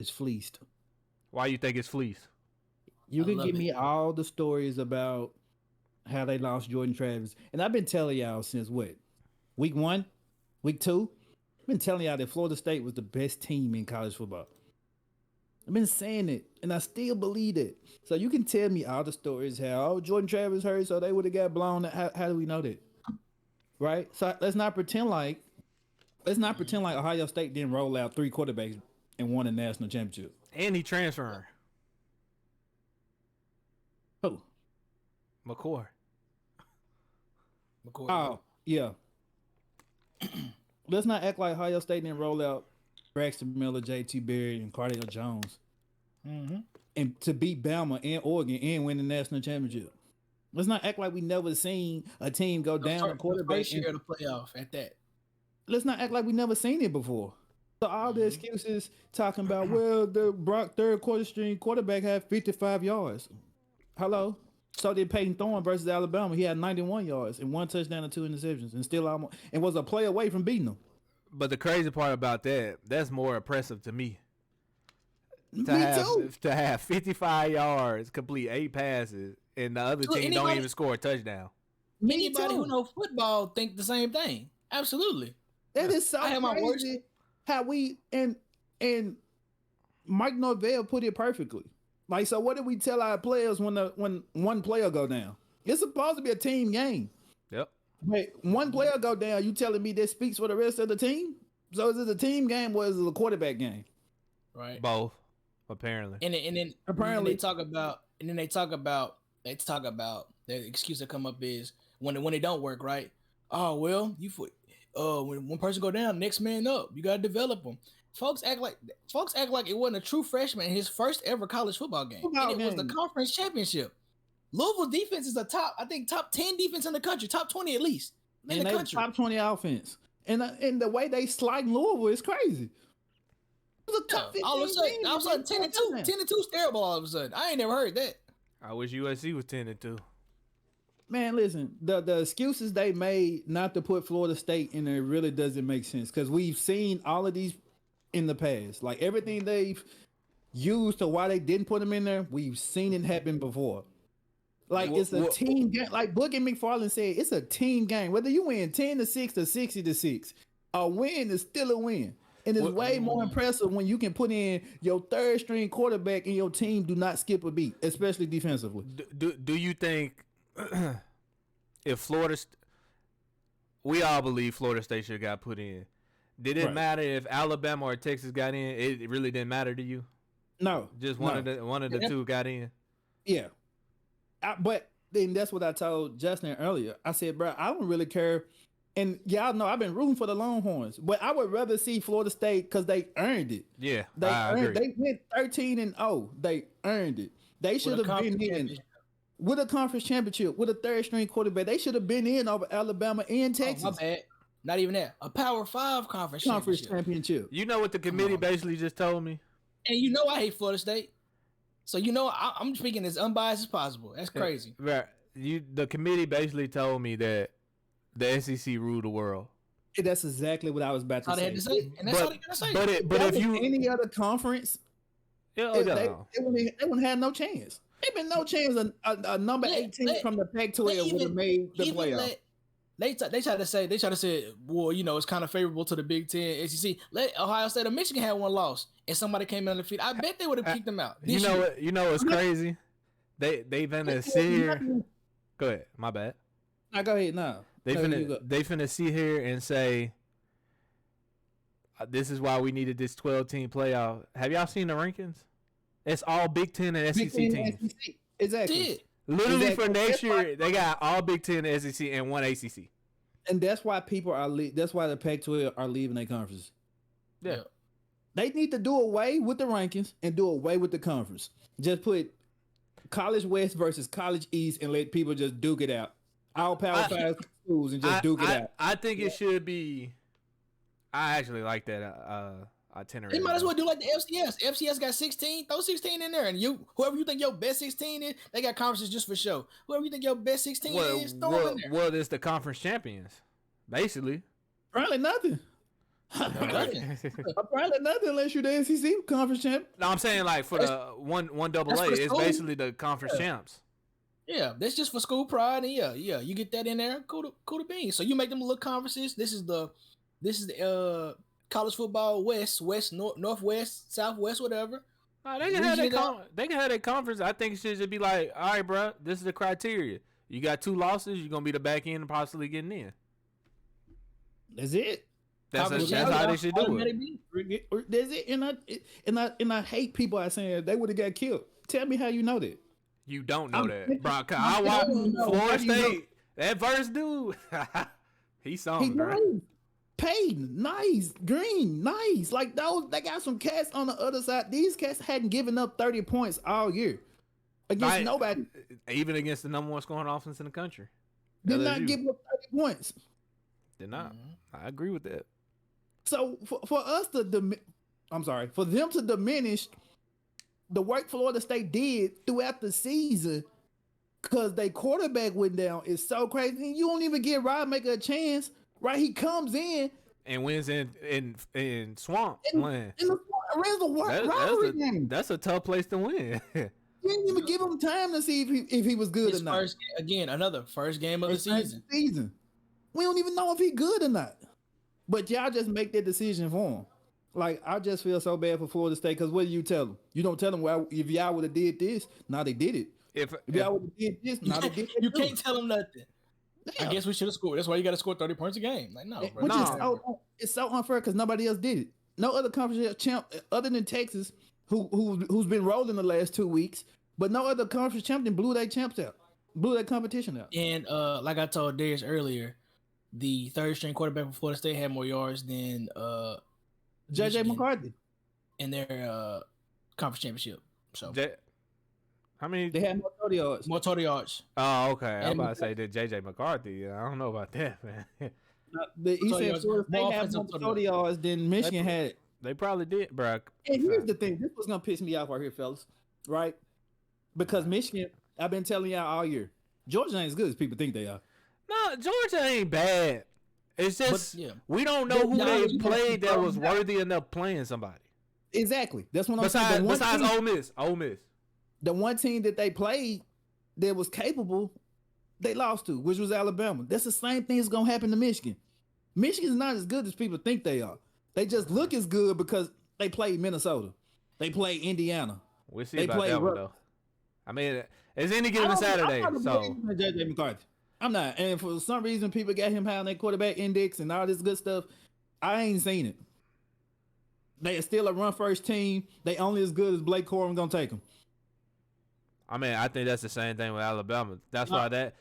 It's fleeced. Why you think it's fleeced? You can give me all the stories about how they lost Jordan Travis, and I've been telling y'all since what, week 1, week 2. I've been telling y'all that Florida State was the best team in college football. I've been saying it, and I still believe it. So you can tell me all the stories how Jordan Travis hurt, so they would have got blown. How do we know that? Right. So let's not pretend like Ohio State didn't roll out 3 quarterbacks and won a national championship. And he transferring. Who? McCoy. Oh yeah. Let's not act like Ohio State didn't roll out Braxton Miller, J.T. Berry, and Cardale Jones, and to beat Bama and Oregon and win the national championship. Let's not act like we never seen a team go down a quarterback. First year of the playoff at that. Let's not act like we never seen it before. So all the excuses talking about, well, the Brock third quarter string quarterback had 55 yards. Hello? So did Peyton Thorne versus Alabama. He had 91 yards and 1 touchdown and 2 interceptions, and still almost and was a play away from beating them. But the crazy part about that's more impressive to me. To have 55 yards, complete 8 passes, and the other team don't even score a touchdown. Anybody who knows football think the same thing. Absolutely. That is so crazy. How we and Mike Norvell put it perfectly. Like, so what do we tell our players when one player go down? It's supposed to be a team game. Yep. Wait, one player go down, you telling me that speaks for the rest of the team? So is it a team game or is it a quarterback game? Right. Both, apparently. And then apparently they talk about the excuse that come up is when it don't work, right? Oh well, when one person go down, next man up. You gotta develop them. Folks act like it wasn't a true freshman in his first ever college football game. And it was the conference championship. Louisville defense is top 10 defense in the country, top 20 at least in the country. Top 20 offense. And the way they slide Louisville is crazy. All of a sudden, 10-2. 10-2 is terrible all of a sudden. I ain't never heard that. I wish USC was 10-2. Man, listen, the excuses they made not to put Florida State in there really doesn't make sense because we've seen all of these in the past. Like everything they've used to why they didn't put them in there, we've seen it happen before. Like it's a team game. Like Boogie McFarland said, it's a team game. Whether you win 10-6 or 60-6, a win is still a win. And it's way more impressive when you can put in your third string quarterback and your team do not skip a beat, especially defensively. Do you think if we all believe Florida State should have got put in? Did it matter if Alabama or Texas got in? It really didn't matter to you? No. Just one of the two got in? Yeah. But then that's what I told Justin earlier. I said, bro, I don't really care. And y'all know I've been rooting for the Longhorns, but I would rather see Florida State because they earned it. Yeah, I agree. They went 13-0. They earned it. They should have been in with a conference championship, with a third string quarterback. They should have been in over Alabama and Texas. My bad. Not even that. A Power 5 conference championship. You know what the committee basically just told me? And you know I hate Florida State. So you know I'm speaking as unbiased as possible. That's crazy. Right. The committee basically told me that the SEC ruled the world. That's exactly what I was about to say. They had to say. And that's all they gotta say. But if you any other conference, they wouldn't have no chance. There been no chance a number 18 from the Pac-12 would have made the playoff. They try to say, well, you know, it's kind of favorable to the Big Ten, SEC. Let Ohio State or Michigan have one loss, and somebody came in on the field. I bet they would have kicked them out. You know what's crazy? They finna sit here. Go ahead. My bad. No, go ahead. No. They finna sit here and say, this is why we needed this 12-team playoff. Have y'all seen the rankings? It's all Big Ten and SEC teams. Exactly. Literally for next year, they got all Big Ten and SEC and one ACC. And that's why people are that's why the Pac-12 are leaving their conferences. Yeah. They need to do away with the rankings and do away with the conference. Just put College West versus College East and let people just duke it out. All Power 5 schools and just duke it out. I think it should be. I actually like that itinerary. They might as well do like the FCS. FCS got 16. Throw 16 in there, and whoever you think your best 16 is, they got conferences just for show. Whoever you think your best 16 is, throw them in there. Well, it's the conference champions, basically. Probably nothing. Probably nothing unless you're the SEC conference champ. No, I'm saying like for the one double A, it's basically the conference champs. Yeah, that's just for school pride, and yeah, you get that in there. Cool to beans. So you make them little conferences. This is the college football west, northwest, southwest, whatever. They can have their conference. I think it should just be like, all right, bro, this is the criteria. You got 2 losses, you're gonna be the back end and possibly getting in. That's it. That's how they should do it. That's it. And I hate people are saying they would have got killed. Tell me how you know that. You don't know that, bro. I watch Florida State. That first dude, he's something, bro. Payton, nice. Green, nice. Like those, they got some cats on the other side. These cats hadn't given up 30 points all year against nobody. Even against the number 1 scoring offense in the country. Did not give up 30 points. Did not. I agree with that. So for us for them to diminish the work Florida State did throughout the season because their quarterback went down is so crazy. You don't even give Rodemaker a chance, right? He comes in and wins in Swamp. That's a tough place to win. You didn't even give him time to see if he was good or not. Another first game of the season. We don't even know if he good or not. But y'all just make that decision for him. Like, I just feel so bad for Florida State because what do you tell them? You don't tell them, well, if y'all would have did this, now they did it. If y'all would have did this, now they did it. You can't tell them nothing. Yeah. I guess we should have scored. That's why you got to score 30 points a game. Like, no, bro. It's so unfair because nobody else did it. No other conference champ other than Texas, who's been rolling the last 2 weeks, but no other conference champion blew their competition out. And like I told Darius earlier, the 3rd string quarterback for Florida State had more yards than JJ McCarthy in their conference championship. So how many? They had more total yards. Oh, okay. I'm about to say that JJ McCarthy. I don't know about that, man. He said Florida State had more total yards than Michigan had. They probably did, bro. And here's the thing. This was gonna piss me off right here, fellas. Right? Because Michigan, I've been telling y'all all year, Georgia ain't as good as people think they are. No, Georgia ain't bad. It's just we don't know who they played that was worthy enough playing somebody. Exactly. That's what I'm saying. Besides Ole Miss. The one team that they played that was capable, they lost to, which was Alabama. That's the same thing that's going to happen to Michigan. Michigan's not as good as people think they are. They just look as good because they played Minnesota. They played Indiana. We'll see about that one, though. I mean, it's any given Saturday. So JJ McCarthy. I'm not. And for some reason, people got him high on their quarterback index and all this good stuff. I ain't seen it. They are still a run-first team. They only as good as Blake Corum going to take them. I mean, I think that's the same thing with Alabama. That's why they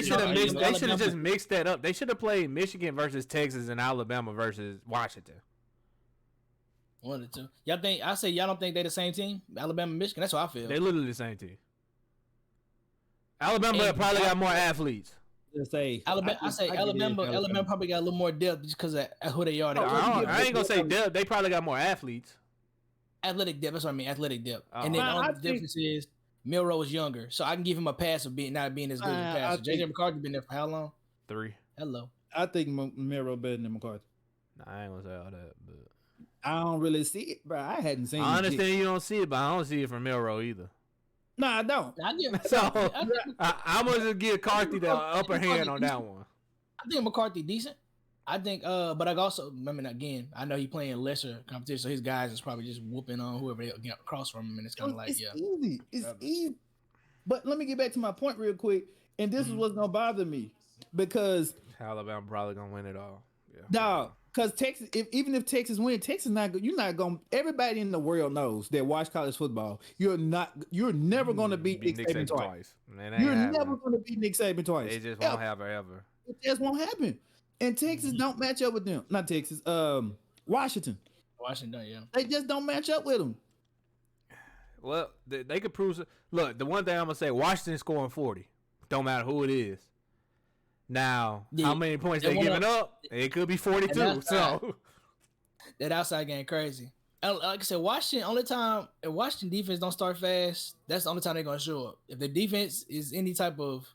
should have just mixed that up. They should have played Michigan versus Texas and Alabama versus Washington. One or two. Y'all think? I say y'all don't think they the same team? Alabama, Michigan. That's how I feel. They literally the same team. Alabama probably got more athletes. Alabama probably got a little more depth just because of who they are. I ain't gonna say depth. They probably got more athletes. Athletic depth. That's what I mean. Athletic depth. And then the only difference is Milroe is younger, so I can give him a pass of not being as good as a passer. JJ McCarthy been there for how long? 3. Hello. I think Milroe better than McCarthy. Nah, I ain't gonna say all that, but I don't really see it, bro. I hadn't seen it. I understand you don't see it, but I don't see it from Milroe either. No, I don't. I'm gonna just give Carthy the upper hand on that one. I think McCarthy decent. I think, but again, I know he playing lesser competition, so his guys is probably just whooping on whoever they get across from him, and it's kind of like, easy. It's easy. But let me get back to my point real quick, and this is what's gonna bother me because Alabama probably gonna win it all. Yeah. Dog, because Texas, even if Texas win, Texas you're not gonna. Everybody in the world knows that watch college football. You're never gonna beat Nick Saban twice. You're never gonna beat Nick Saban twice. It just won't happen ever. It just won't happen. And Texas don't match up with them. Not Texas. Washington. Washington, yeah. They just don't match up with them. Well, they could prove. Look, the one thing I'm gonna say, Washington's scoring 40. Don't matter who it is. Now, how many points they giving up? It could be 42. So that outside game crazy. Like I said, Washington. Only time if Washington defense don't start fast, that's the only time they're gonna show up. If the defense is any type of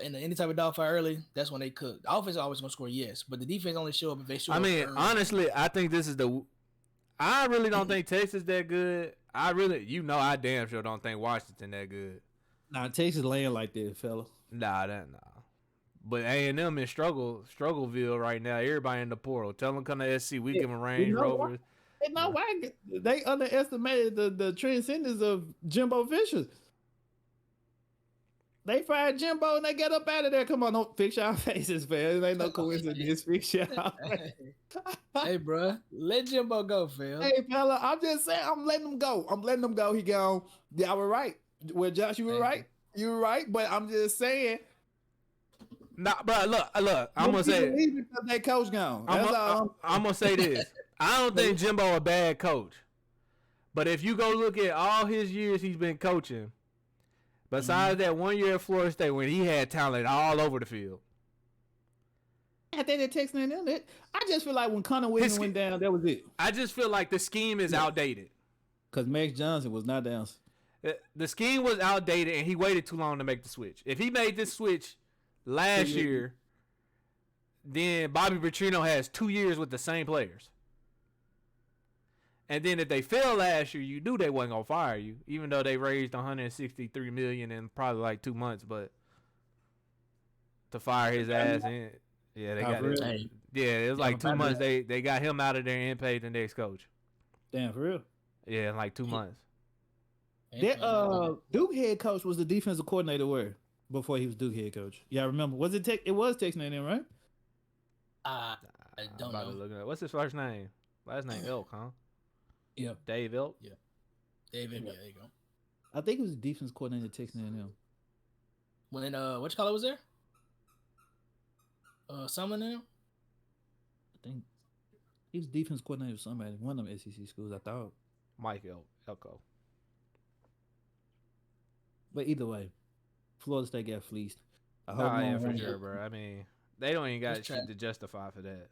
in any type of dogfight early, that's when they cook. The offense is always gonna score, yes, but the defense only show up if they show up. I mean, early. honestly, I think this is I really don't think Texas that good. I damn sure don't think Washington that good. Nah, Texas laying like this, fella. Nah. But A&M in Struggleville right now. Everybody in the portal. Tell them come to SC. We give them Range Rovers. They underestimated the transcendence of Jimbo Fisher. They fired Jimbo and they get up out of there. Come on, don't fix y'all faces, man. It ain't no coincidence. Fix y'all. Hey, bro, let Jimbo go, fam. Hey, fella, I'm just saying, I'm letting him go. He gone. Y'all were right. Well, Josh, you were right. You were right, but I'm just saying. Nah, bro, look. I'm gonna say because that coach gone. I'm gonna say this. I don't think Jimbo a bad coach, but if you go look at all his years he's been coaching, besides that 1 year at Florida State when he had talent all over the field. I think they're texting them. I just feel like when Connor Williams went down, that was it. I just feel like the scheme is outdated. Because Max Johnson was not down. The scheme was outdated, and he waited too long to make the switch. If he made this switch last year, then Bobby Petrino has 2 years with the same players. And then if they failed last year, you knew they wasn't gonna fire you, even though they raised $163 million in probably like 2 months. But to fire his ass in, they got it. Yeah, it was like 2 months. They got him out of there and paid the next coach. Damn, for real? Yeah, in like 2 months. That Duke head coach was the defensive coordinator where before he was Duke head coach. Yeah, I remember. Was it? It was Texas A&M, right? I don't know. What's his first name? Last name Elk, huh? Yeah, Dave Elk. Yeah, Dave Elk. Yeah, there you go. I think it was defense coordinator at Texas A&M. When what you call it was there? Someone there. I think he was defense coordinator of somebody. One of them SEC schools, I thought. Mike Elko. But either way, Florida State got fleeced. I hope for sure, bro. I mean, they don't even got shit to justify for that.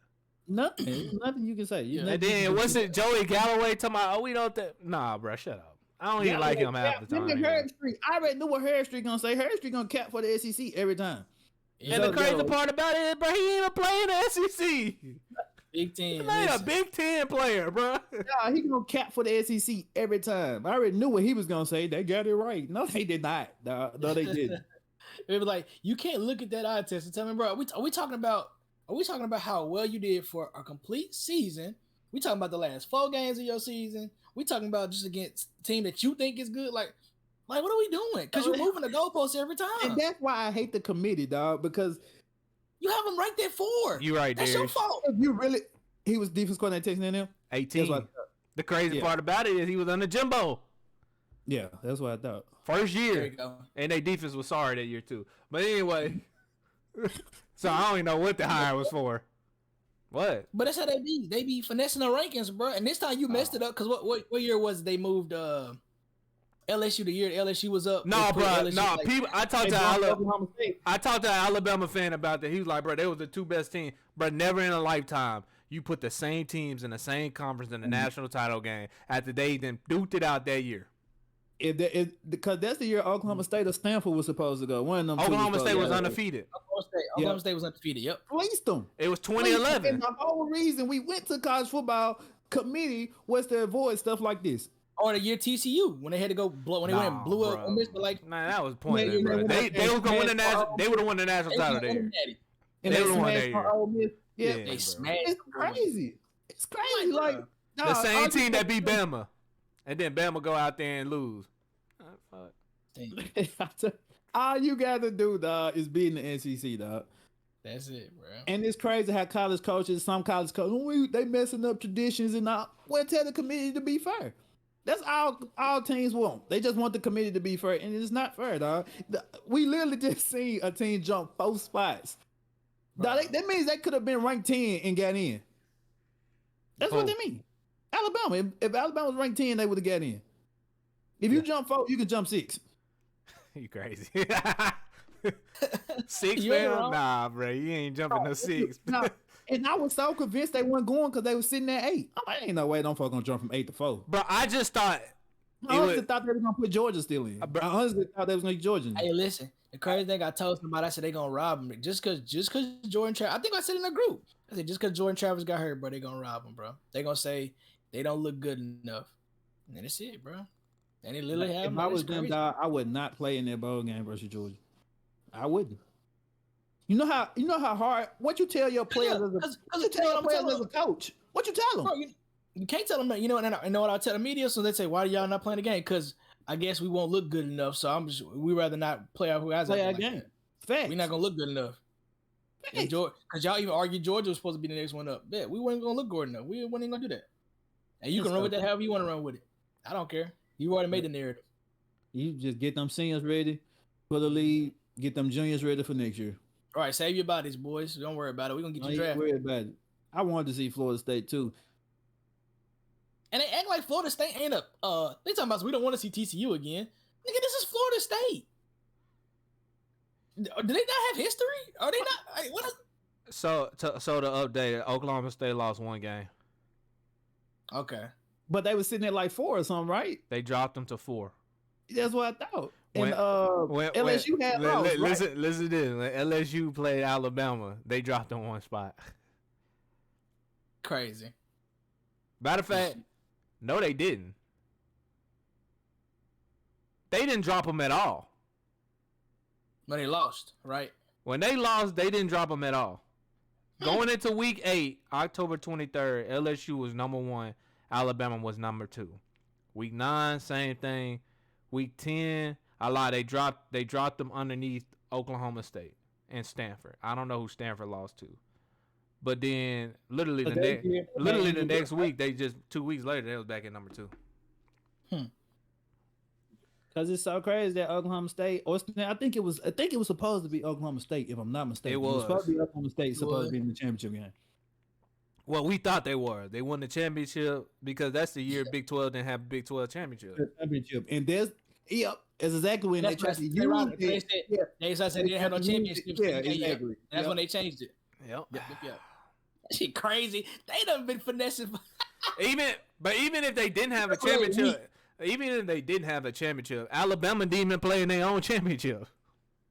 Nothing you can say. And then what's it? Joey Galloway talking about? Oh, we don't. Nah, bro, shut up. I don't even like him half the time. I already knew what Harris Street gonna say. Harris Street gonna cap for the SEC every time. And the crazy part about it, bro, he ain't even playing the SEC. Big Ten. He ain't a Big Ten player, bro. Nah, he gonna cap for the SEC every time. I already knew what he was gonna say. They got it right. No, they did not. No, they didn't. It was like you can't look at that eye test and tell me, bro. Are we talking about how well you did for a complete season? We talking about the last 4 games of your season. We talking about just against a team that you think is good. Like what are we doing? Because you're moving the goalposts every time. And that's why I hate the committee, dog. Because you have him right there 4. You right there. That's your fault. He was defense coordinator at Texas A&M? 18. The crazy part about it is he was under Jimbo. Yeah, that's what I thought. First year. There you go. And their defense was sorry that year too. But anyway, so I don't even know what the hire was for. What? But that's how they be. They be finessing the rankings, bro. And this time you messed it up because what year was it they moved LSU the year LSU was up? No, bro. No, people. I talked to an Alabama fan about that. He was like, bro, they was the 2 best teams, but never in a lifetime you put the same teams in the same conference in the national title game after they then duked it out that year. Because that's the year Oklahoma State or Stanford was supposed to go. One of them. Oklahoma State was undefeated. Oklahoma State was undefeated. Yep. Fleeced them. It was 2011. And the whole reason we went to college football committee was to avoid stuff like this. Or the year TCU when they had to go went and blew up on Michigan. Like, man, that was pointless, bro. They was gonna win the national. They would have won the national title that year. And they would have won that year. Yeah, they smashed. It's crazy. It's crazy. Like the same team that beat Bama, and then Bama go out there and lose. All you gotta do, dog, is be in the SEC, dog. That's it, bro. And it's crazy how some college coaches, they messing up traditions and all. Well, tell the committee to be fair. That's all teams want. They just want the committee to be fair, and it's not fair, dog. We literally just seen a team jump 4 spots. Dog, that means they could have been ranked 10 and got in. That's what they mean. Alabama. If Alabama was ranked 10, they would have got in. If you jump 4, you can jump 6. You crazy. 6, man? Nah, bro. You ain't jumping no 6. No. And I was so convinced they weren't going because they were sitting at 8. I'm like, ain't no way them folks gonna jump from 8 to 4. But I just thought I honestly thought they were gonna put Georgia still in. I honestly thought they was gonna get Georgia in. Hey, listen. The crazy thing I told somebody, I said they gonna rob him just cause Jordan Travis. I think I said in the group. I said just cause Jordan Travis got hurt, bro, they gonna rob him, bro. They gonna say they don't look good enough, and that's it, bro. And they literally have. If I was them, dog, I would not play in that bowl game versus Georgia. I wouldn't. You know how hard. What you tell your players as a coach? What you tell them? Bro, you can't tell them that. You know, and I know what I tell the media. So they say, "Why are y'all not playing the game?" Because I guess we won't look good enough. So we rather not play our guys. Play our game. Facts. We're not gonna look good enough. Because y'all even argued Georgia was supposed to be the next one up. Yeah, we weren't gonna look good enough. We weren't gonna do that. And you can run with that however you want to run with it. I don't care. You already made the narrative. You just get them seniors ready for the league. Get them juniors ready for next year. All right, save your bodies, boys. Don't worry about it. We're gonna get you drafted. Don't worry about it. I wanted to see Florida State too. And they act like Florida State ain't up. They talking about we don't want to see TCU again. Nigga, this is Florida State. Do they not have history? Are they not? Like, what is... So the update: Oklahoma State lost one game. Okay, but they were sitting at like 4 or something, right? They dropped them to 4. That's what I thought. LSU had lost. Listen to this. When LSU played Alabama, they dropped them one spot. Crazy. Matter of fact, no, they didn't. They didn't drop them at all. But they lost, right? When they lost, they didn't drop them at all. Going into week 8, October 23rd, LSU was number 1. Alabama was number 2. Week 9, same thing. Week 10, I lied. They dropped them underneath Oklahoma State and Stanford. I don't know who Stanford lost to. But then, literally the next week, 2 weeks later, they was back at number 2. Because it's so crazy that Oklahoma State, I think it was supposed to be Oklahoma State, if I'm not mistaken. It was supposed to be Oklahoma State, supposed to be in the championship game. Well, we thought they were. They won the championship because that's the year Big 12 didn't have a Big 12 championship. And that's exactly when they tried to use it. They said they didn't have no championships. Yeah, exactly. That's when they changed it. Yep. That shit crazy. They done been finessing. even if they didn't have a championship, Alabama didn't even play in their own championship.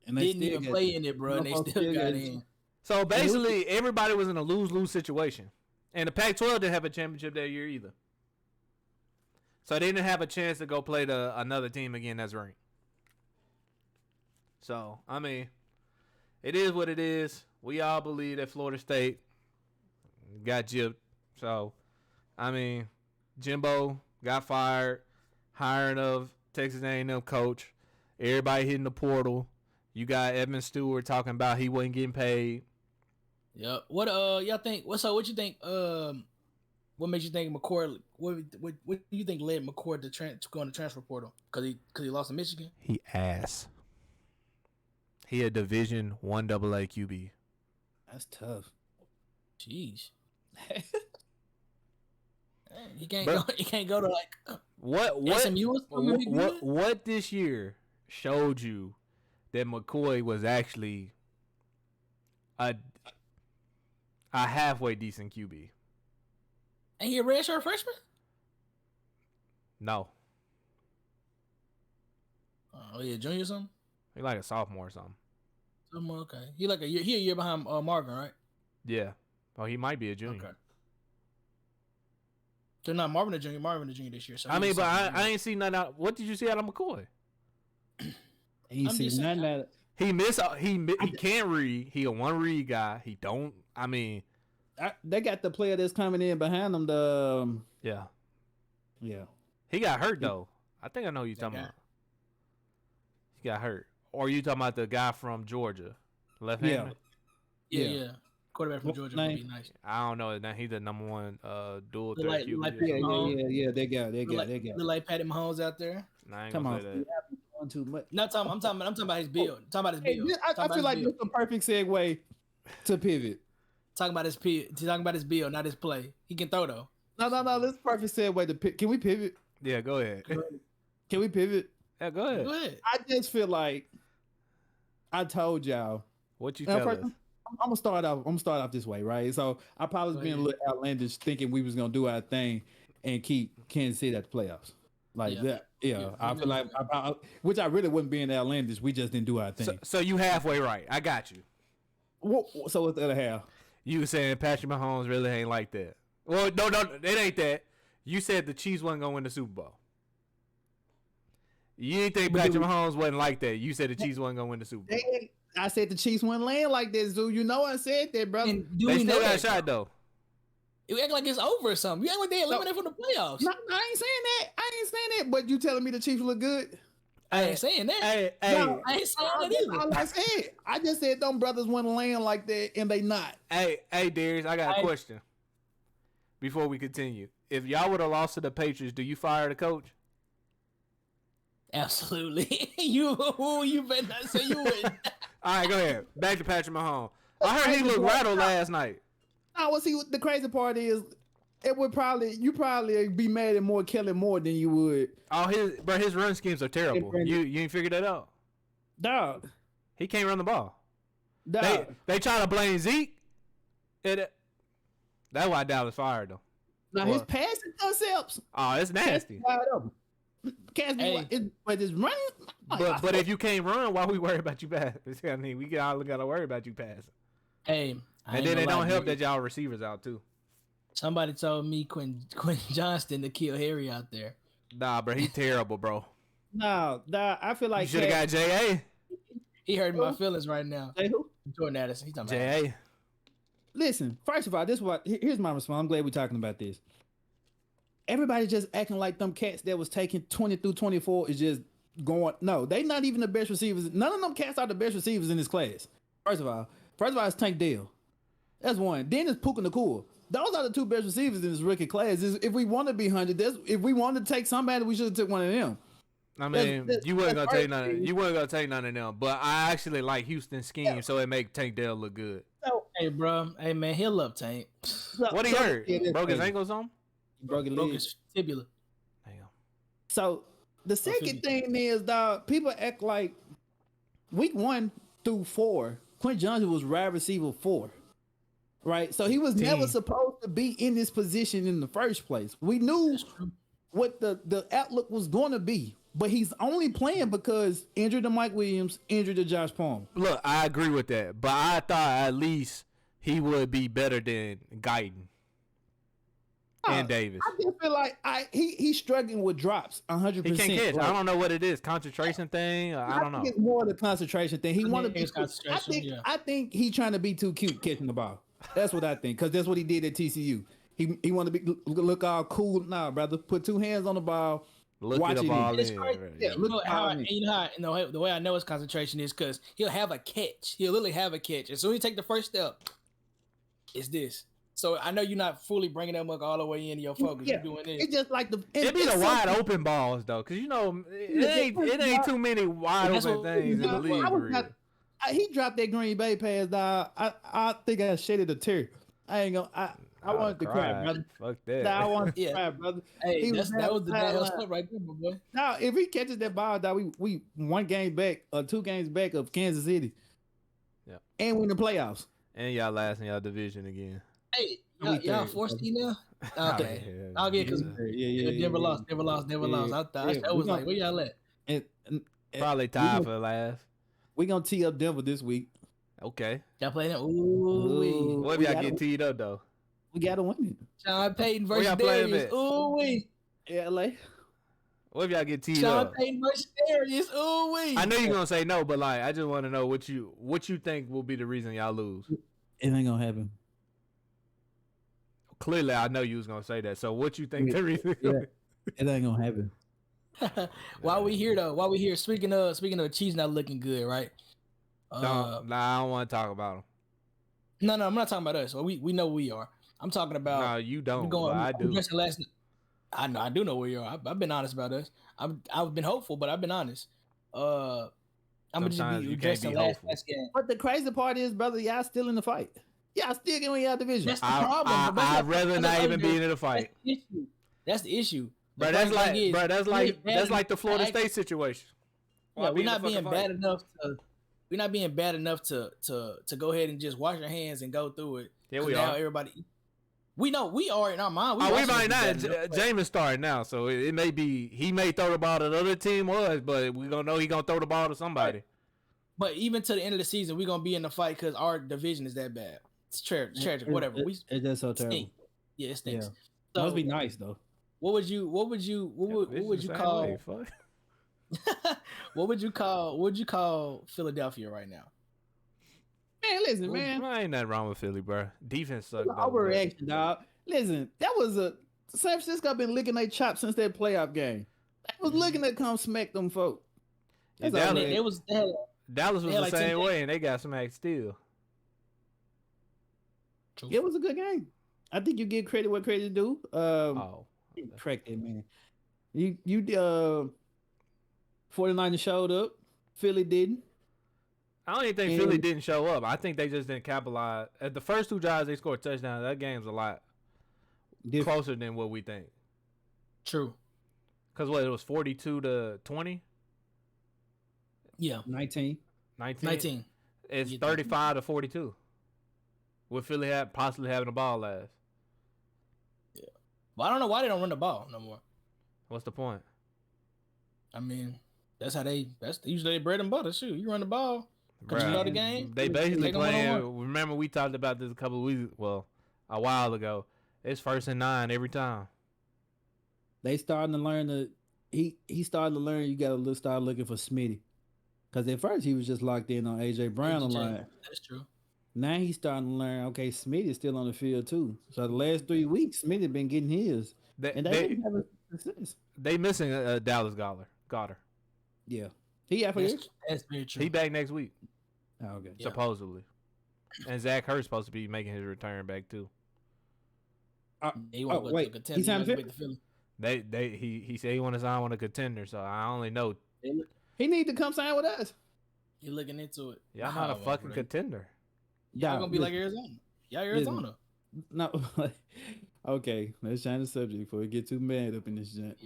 And they didn't even play in it, bro. And they still got in. So basically, everybody was in a lose-lose situation. And the Pac-12 didn't have a championship that year either. So they didn't have a chance to go play another team again that's ranked. So, I mean, it is what it is. We all believe that Florida State got gypped. So, I mean, Jimbo got fired. Hiring of Texas A&M coach. Everybody hitting the portal. You got Evan Stewart talking about he wasn't getting paid. Yep. What y'all think? What you think? What makes you think McCord? What do you think led McCord to go on the transfer portal? Cause he lost to Michigan. He ass. He a Division I AA QB. That's tough. Jeez. He can't go to like what this year showed you that McCoy was actually a halfway decent QB. Ain't he a redshirt freshman? No. Oh, yeah, junior or something? He like a sophomore or something. Okay. He a year behind Marvin, right? Yeah. Oh, he might be a junior. Okay. So not Marvin the junior this year. So I mean, but I ain't seen nothing out. What did you see out of McCoy? He seen nothing out. He can't read. He a one read guy. He don't. I mean, they got the player that's coming in behind them. Yeah. He got hurt though. I think I know who you're talking about. He got hurt. Or you talking about the guy from Georgia, left hand? Yeah. Quarterback from Georgia would be nice. I don't know. He's the number 1 dual threat like QB. Yeah. They got. Look like Patty Mahomes out there. Nah, I ain't gonna say that. Too much. I'm talking about his build. I feel like this is the perfect segue to pivot. Talking about his build, not his play. He can throw though. No. This is perfect segue to pivot. Can we pivot? Yeah, go ahead. Can we pivot? Yeah, go ahead. I just feel like I told y'all. What you tell us? I'm gonna start off this way, right? So I probably was being a little outlandish, thinking we was gonna do our thing and keep Kansas City at the playoffs. Like that, I feel like, which I really wouldn't be in outlandish. We just didn't do our thing. So you halfway right. I got you. So what's the other half? You were saying Patrick Mahomes really ain't like that. Well, no, it ain't that. You said the Chiefs wasn't gonna win the Super Bowl. You didn't think Patrick Mahomes wasn't like that. You said the Chiefs wasn't gonna win the Super Bowl. I said the Chiefs wouldn't land like this, dude. You know I said that, brother. They still got a shot though. You act like it's over or something. You act like they eliminated from the playoffs. No, I ain't saying that. But you telling me the Chiefs look good? I ain't saying that. Hey, no, I ain't saying that either. All I said, I just said them brothers wouldn't land like that, and they not. Hey, Darius, I got a question. Before we continue, if y'all would have lost to the Patriots, do you fire the coach? Absolutely. You better not say you would. All right, go ahead. Back to Patrick Mahomes. I heard he looked rattled last night. No, see, the crazy part is, you probably be mad at Kellen Moore than you would. Oh, his run schemes are terrible. You ain't figured that out, dog. He can't run the ball. Dog. They try to blame Zeke. That's why Dallas fired him. Now his passing concepts. Oh, it's nasty. But his running. But if you can't run, why we worry about you passing? I mean, we all gotta worry about you passing. Hey. And then it don't help that y'all receivers out too. Somebody told me Quentin Johnston to kill Harry out there. Nah, bro, he terrible, bro. Nah, I feel like you should have got J.A. He hurt my feelings right now. Hey, who? Jordan Addison. He's talking J.A. Listen, first of all, here's my response. I'm glad we're talking about this. Everybody just acting like them cats that was taking 20 through 24 is just going. No, they not even the best receivers. None of them cats are the best receivers in this class. First of all, it's Tank Dell. That's one. Then it's Puka Nacua. Those are the two best receivers in this rookie class. If we want to be 100, if we want to take somebody, we should have took one of them. I mean, you wasn't gonna take none. You wasn't gonna take none of them. But I actually like Houston's scheme, so it make Tank Dell look good. So, hey, bro. Hey, man, he'll up Tank. What he hurt? Broke his ankle or something? Broke his tibia. Damn. So the second thing is, dog, people act like week 1 through 4, Quentin Johnson was wide receiver 4. Right, so he was never supposed to be in this position in the first place. We knew what the outlook was going to be, but he's only playing because injured to Mike Williams, injured to Josh Palmer. Look, I agree with that, but I thought at least he would be better than Guyton and Davis. I just feel like he's struggling with drops 100%. He can't catch. Right? I don't know what it is, concentration thing. I don't know. It's more the concentration thing. He want to be. I think he's trying to be too cute catching the ball. That's what I think, because that's what he did at TCU. He wanted to look all cool. Nah, brother, put 2 hands on the ball. Look at the ball in. Yeah, look the way I know his concentration is because he'll have a catch. He'll literally have a catch. As soon as he take the first step, it's this. So I know you're not fully bringing that muck all the way into your focus. You're doing this. It's just like it be the wide open balls though, because it ain't too many wide open things in the league. He dropped that Green Bay pass, dog. I think I shedded a tear. I ain't gonna. I wanted to cry, brother. Fuck that. Nah, I wanted to cry, brother. Hey, that was the bad stuff right there, my boy. Now, if he catches that ball, dog, we 1 game back or 2 games back of Kansas City. Yeah. And win the playoffs. And y'all last in y'all division again. Hey, y'all 4 now? Okay. I'll get because never lost. I thought that was like, where y'all at? And probably tied for last. We gonna tee up Denver this week. Okay. Y'all playing it? Ooh. What if y'all get teed up though? We gotta win it. Sean Payton versus Darius. Ooh wee. LA. What if y'all get teed up? Sean Payton versus Darius. Ooh wee. I know you're gonna say no, but like I just want to know what you think will be the reason y'all lose. It ain't gonna happen. Clearly, I know you was gonna say that. So what you think the reason? It ain't gonna happen. While we here though, speaking of Chiefs not looking good, right? Nah, I don't want to talk about them. No, I'm not talking about us. We know we are. I'm talking about. No, you don't. But I do. I know. I do know where you are. I've been honest about us. I've been hopeful, but I've been honest. I'm gonna just be addressing last game. But the crazy part is, brother, y'all still in the fight. Y'all still getting y'all division. That's the problem. I'd rather not even be in the fight. That's the issue. Bro, that's like the Florida State situation. Yeah, we're not being bad enough to. We're not being bad enough to go ahead and just wash our hands and go through it. Yeah, we are. Everybody. We know we are in our mind. We might not. Jameis starting now, so it may be he may throw the ball to the other team was, but we gonna know he gonna throw the ball to somebody. Right. But even to the end of the season, we gonna be in the fight because our division is that bad. It's tragic. Whatever. It's just so terrible. Stink. Yeah, it stinks. Yeah. So, must be nice though. What would you call? What would you call Philadelphia right now? Man, listen, man. Ain't nothing wrong with Philly, bro. Defense sucks. Overreaction, dog. Listen, that was San Francisco been licking their chops since that playoff game. They was looking to come smack them folk. Dallas was the same way, and they got smacked still. It was a good game. I think you give credit what credit due. Correct it, man. You 49ers showed up. Philly didn't. I don't even think Philly didn't show up. I think they just didn't capitalize. At the first two drives, they scored touchdowns. That game's a lot closer than what we think. True. Because it was 42-20? Yeah. 19. It's 35-42. With Philly possibly having the ball last. Yeah. But I don't know why they don't run the ball no more. What's the point? I mean, that's usually bread and butter. Shoot, you run the ball. Because you know the game. They basically playing. Remember, we talked about this a while ago. It's 1st and 9 every time. They starting to learn he started to learn you got to start looking for Smitty. Because at first he was just locked in on AJ Brown a lot. That's true. Now he's starting to learn, okay, Smitty is still on the field too. So the last 3 weeks, Smitty been getting his. They didn't have a success. They missing Dallas Goddard. Yeah. He out for this? That's very true. He back next week. Oh, okay. Yeah. Supposedly. And Zach Ertz supposed to be making his return back too. He signed Philly. He said he want to sign with a contender, so I only know he need to come sign with us. He looking into it. Y'all not a fucking contender. Y'all gonna be like Arizona. Y'all Arizona. No. Okay, let's change the subject before we get too mad up in this joint.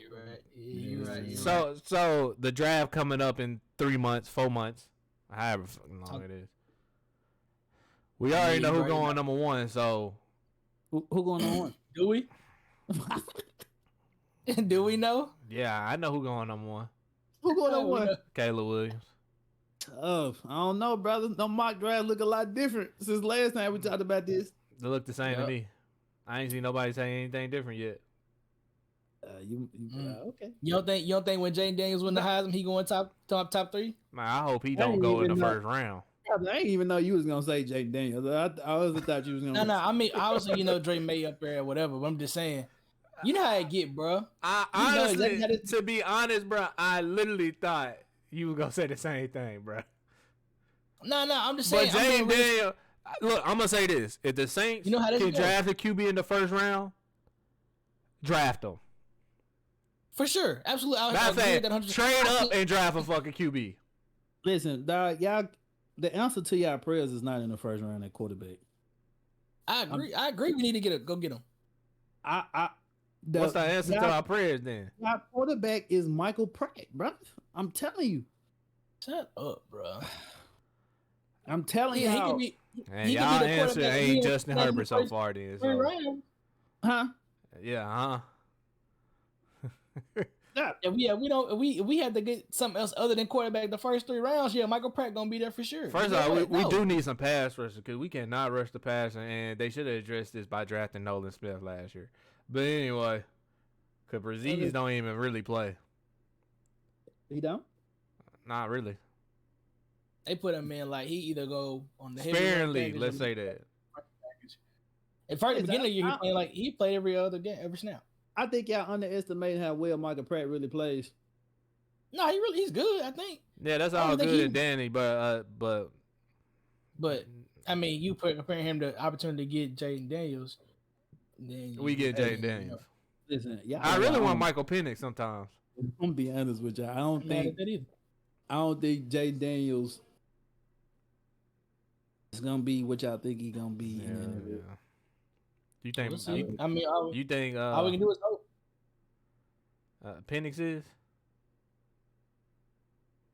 You're right. So the draft coming up in 3 months, 4 months, however long it is. We already know who going number 1. So who going number 1? Do we? Do we know? Yeah, I know who going number 1. Who going number 1? Caleb Williams. Oh, I don't know, brother. No mock draft look a lot different since last time we talked about this. They look the same to me. I ain't seen nobody say anything different yet. Okay. You don't think when Jaden Daniels win the Heisman, he going top 3? Man, I hope he don't go in the first round. I didn't even know you was gonna say Jaden Daniels. I always thought you was gonna. No. I mean, obviously, Dre May up there or whatever. But I'm just saying, you know how it get, bro. Honestly, to be honest, bro, I literally thought you was gonna say the same thing, bro. No. I'm just saying. But Jaden Daniels. Look, I'm gonna say this: if the Saints can draft a QB in the first round, draft them. For sure, absolutely. Trade up and draft a fucking QB. Listen, dog, y'all. The answer to y'all prayers is not in the first round at quarterback. I agree. We need to go get him. What's the answer to our prayers then? Our quarterback is Michael Pratt, bro. I'm telling you. Shut up, bro. I'm telling you. Y'all answer ain't Justin Herbert so far then. So. Huh? Yeah, we had to get something else other than quarterback the first 3 rounds. Yeah, Michael Pratt gonna be there for sure. First of all, we do need some pass rushers because we cannot rush the passer, and they should have addressed this by drafting Nolan Smith last year. But anyway, because Braziz don't even really play. He don't? Not really. They put him in like he either go on the sparingly. Let's say that. At first, the beginning of the year, he played every other game, every snap. I think y'all underestimate how well Michael Pratt really plays. No, he's good. I think. Yeah, that's all good and Danny, but I mean, you comparing him to opportunity to get Jaden Daniels. Then we get Jaden Daniels. Listen, I really want Michael Penix sometimes. I'm gonna be honest with y'all. I don't think Jaden Daniels is gonna be what y'all think he's gonna be in the interview. Yeah. You think? You think? All we can do is hope. Penix is.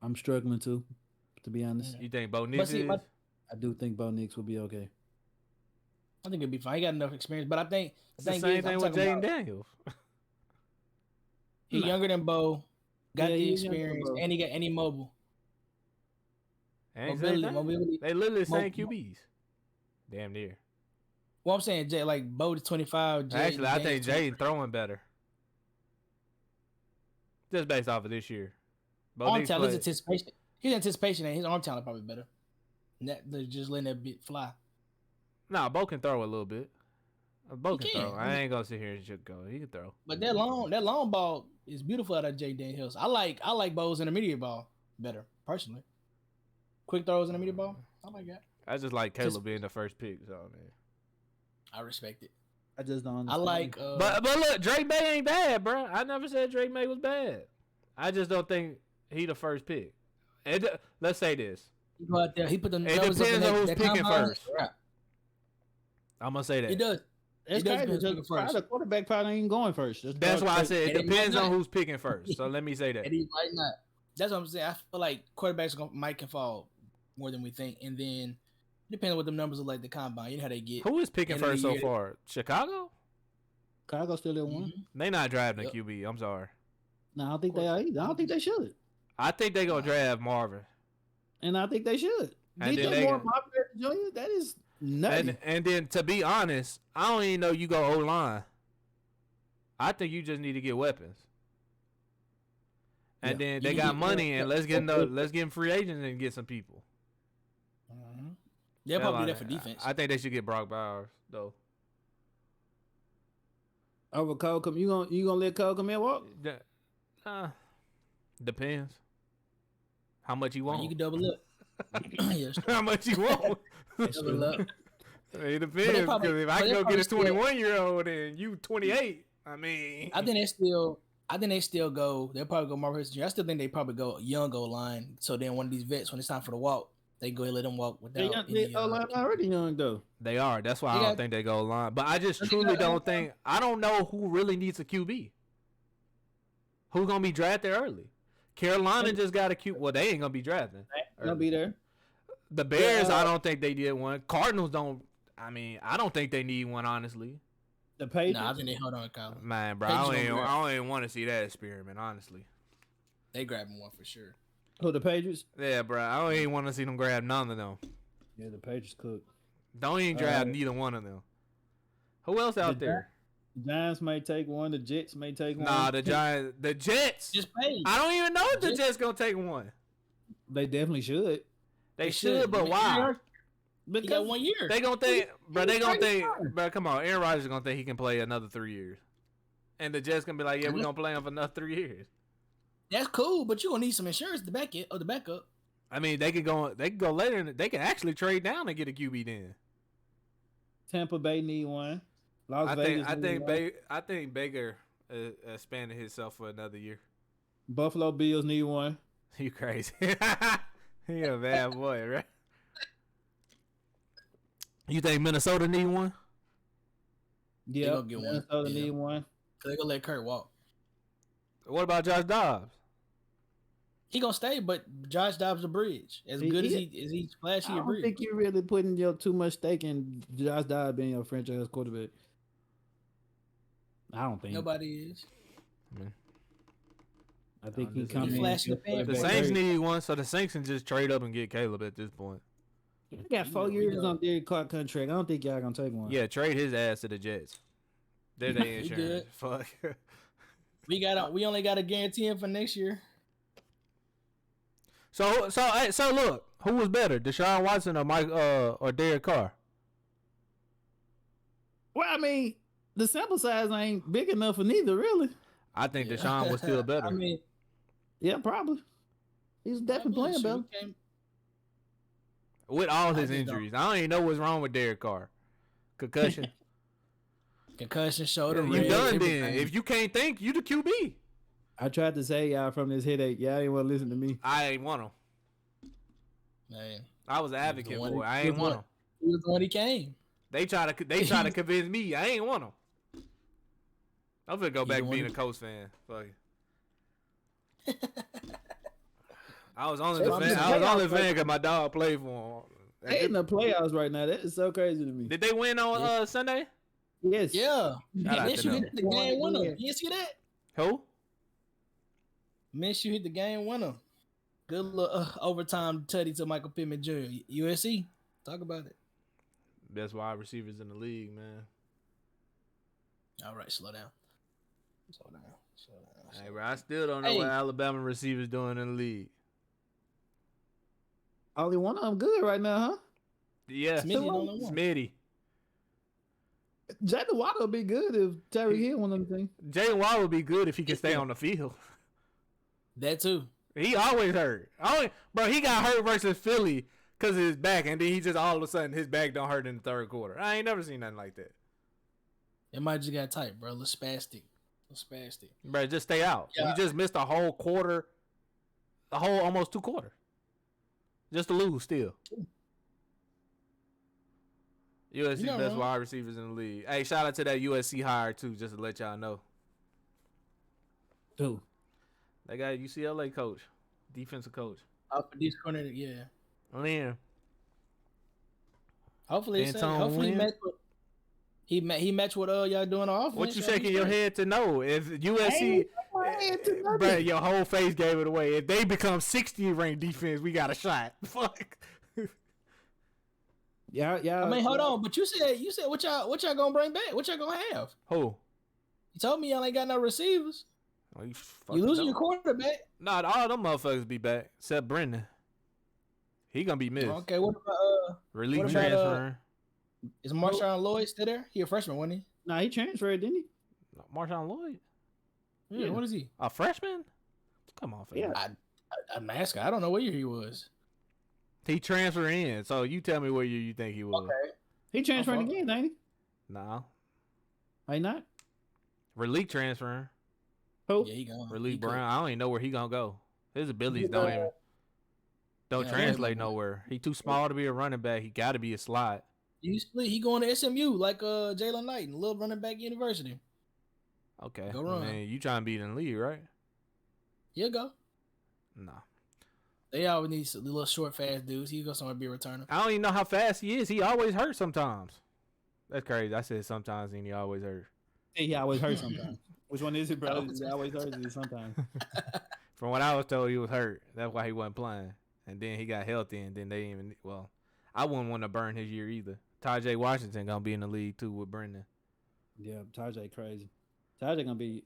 I'm struggling to be honest. You think Bo Nix is? I do think Bo Nix will be okay. I think it'd be fine. He got enough experience, but I think It's the same thing with Jaden Daniels. He's younger than Bo, got the he's younger than experience, Bo. and he got any mobile. Mobility. Mobility. They literally the same QBs. Damn near. Well, I'm saying Jay, like Bo is 25. Actually, I think Jaden throwing better. Just based off of this year. Arm talent, his anticipation. His anticipation and his arm talent probably better. They're just letting that bit fly. Nah, Bo can throw a little bit. Bo can throw. I ain't gonna sit here and just go. He can throw. But that long ball is beautiful out of Jay Daniels. I like Bo's intermediate ball better, personally. Quick throws intermediate ball. I like that. I just like Caleb being the first pick. So man. I respect it. I just don't understand. I like. But look, Drake May ain't bad, bro. I never said Drake May was bad. I just don't think he the first pick. Let's say this. He go out there. He put the. It depends on who's picking first. Right. I'm gonna say that. He does. It's crazy. The quarterback probably ain't going first. That's why I said it depends on who's picking first. So let me say that. And he might not. That's what I'm saying. I feel like quarterbacks might can fall more than we think, and then depending on what the numbers are like the combine, you know how they get. Who is picking first so far? Chicago? Chicago still at one. They not drafting a QB. I'm sorry. No, I don't think they are either. I don't think they should. I think they gonna draft Marvin. And I think they should. And DJ Moore, Marvin Jr., that is nothing. And then to be honest, I don't even know you go O-line. I think you just need to get weapons. And then they got money, and let's get free agents and get some people. They'll probably do that for defense. I think they should get Brock Bowers though. Over Cole, you gonna let Cole come in and walk? Depends. How much you want? You can double up. Yes. How much you want? Double up. It depends. Because if I can go get a 21-year-old and you 28, I mean, I think they still go. They'll probably go Marvin Jr. I still think they probably go young O-line. So then one of these vets, when it's time for the walk, they go and let them walk without. They O-line already young though. They are. That's why I don't think they go line. But I just truly don't think. I don't know who really needs a QB. Who's gonna be drafted early? Carolina just got a QB. Well, they ain't gonna be drafting. They'll be there. The Bears, I don't think they did one. Cardinals don't. I mean, I don't think they need one, honestly. The Patriots. Nah, I think they hold on, Kyle. Man, bro, I don't even want to see that experiment, honestly. They grabbing one for sure. Who, the Patriots? Yeah, bro, I don't even want to see them grab none of them. Yeah, the Patriots cook. Don't even grab neither one of them. Who else out there? The Giants may take one. The Jets may take one. Nah, the Jets. Just pay. I don't even know if the Jets gonna take one. They definitely should. They should, but why? Because got 1 year. They gonna think, bro. They gonna think, bro. Come on, Aaron Rodgers is gonna think he can play another 3 years, and the Jets gonna be like, yeah, we're gonna play him for another 3 years. That's cool, but you gonna need some insurance to back it or the backup. I mean, they could go later, and they can actually trade down and get a QB then. Tampa Bay need one. I think Baker expanded himself for another year. Buffalo Bills need one. You crazy? He a bad boy, right? You think Minnesota need one? Yeah, Minnesota need one. They gonna let Kurt walk. What about Josh Dobbs? He gonna stay, but Josh Dobbs a bridge. As good as he flashy a bridge. I don't think you're really putting your too much stake in Josh Dobbs being your franchise quarterback. I don't think nobody is. I think he comes in. The Saints need one, so the Saints can just trade up and get Caleb at this point. He got 4 years on Derek Carr contract. I don't think y'all gonna take one. Yeah, trade his ass to the Jets. They're the insurance. Fuck. We only got to guarantee him for next year. So look, who was better, Deshaun Watson or Derek Carr? Well, I mean, the sample size ain't big enough for neither, really. I think Deshaun was still better. I mean, yeah, probably. He's definitely playing better. With all his injuries. I don't even know what's wrong with Derek Carr. Concussion. Shoulder. You done then. If you can't think, you the QB. I tried to say y'all from this headache. Y'all ain't want to listen to me. I ain't want him. Man. I was an advocate for it. I ain't want him. He was the one he came. They try to convince me. I ain't want him. I'm gonna go back being a Colts fan. Fuck it. I was only the fan because my dog played for him. They in the playoffs right now. That is so crazy to me. Did they win on Sunday? Yes. Yeah. Shout out to Minshew them. hit the game winner. You didn't see that? Who? Minshew hit the game winner. Good little overtime tutty to Michael Pittman Jr. USC. Talk about it. Best wide receivers in the league, man. All right, slow down. Slow down. Hey, bro, I still don't know what Alabama receivers doing in the league. Only one of them good right now, huh? Yeah, Smitty. Jalen Waddle would be good if Terry Hill one of them things. Jalen Waddle would be good if he could stay on the field. That too. He always hurt. Bro, he got hurt versus Philly because of his back, and then he just all of a sudden his back don't hurt in the third quarter. I ain't never seen nothing like that. It might just got tight, bro. Little spastic. Bro, just stay out. Yeah. You just missed a whole quarter, almost 2 quarters. Just to lose still. USC best wide receivers in the league. Hey, shout out to that USC hire too, just to let y'all know. Who? They got UCLA coach, defensive coach. For this corner, yeah. Lynn. Hopefully he match what y'all doing on offense. What you shaking your head to know? If USC, bro, your whole face gave it away. If they become 60th ranked defense, we got a shot. Fuck. Yeah. I mean, hold on, but you said what y'all gonna bring back? What y'all gonna have? Who? You told me y'all ain't got no receivers. Oh, you losing your quarterback? Nah, all them motherfuckers be back except Brendan. He gonna be missed. Okay, what about relief transfer? Is Marshawn Lloyd still there? He a freshman, wasn't he? Nah, he transferred, didn't he? Marshawn Lloyd? Yeah, what is he? A freshman? Come on, fam. Yeah. I'm asking. I don't know what year he was. He transferred in, so you tell me what year you think he was. Okay. He transferred again, ain't he? Nah. Ain't not? Relief transferring. Who? Yeah, he gone. Relief Brown. I don't even know where he gonna go. His abilities don't translate nowhere. He too small to be a running back. He got to be a slot. He split. He going to SMU like Jalen Knight, and little running back university. Okay. Go run. I mean, you trying to be in the league, right? He'll go. Nah. They always need some little short, fast dudes. He'll go somewhere be a returner. I don't even know how fast he is. He always hurt sometimes. That's crazy. I said sometimes and he always hurt. Hey, he always hurt sometimes. Which one is it, bro? He always hurts sometimes. From what I was told, he was hurt. That's why he wasn't playing. And then he got healthy, and then they even I wouldn't want to burn his year either. Tajay Washington gonna be in the league too with Brendan. Yeah, Tajay crazy. Tajay gonna be.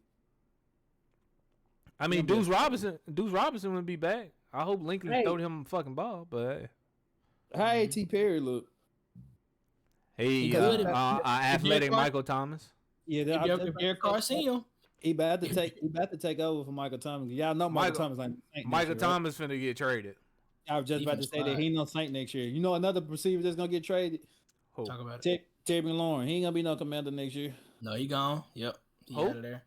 I mean, Deuce Robinson would be back. I hope Lincoln throw him a fucking ball, but how A.T. Perry look? Hey, athletic Michael Thomas. Yeah, Eric Carr seen him. He about to take over for Michael Thomas. Y'all know Michael Thomas like Michael Thomas finna get traded. I was just about to say that he no Saint next year. You know another receiver that's gonna get traded? Who? Talk about it. Terry McLaurin. He ain't gonna be no Commander next year. No, he gone. Yep. He out of there.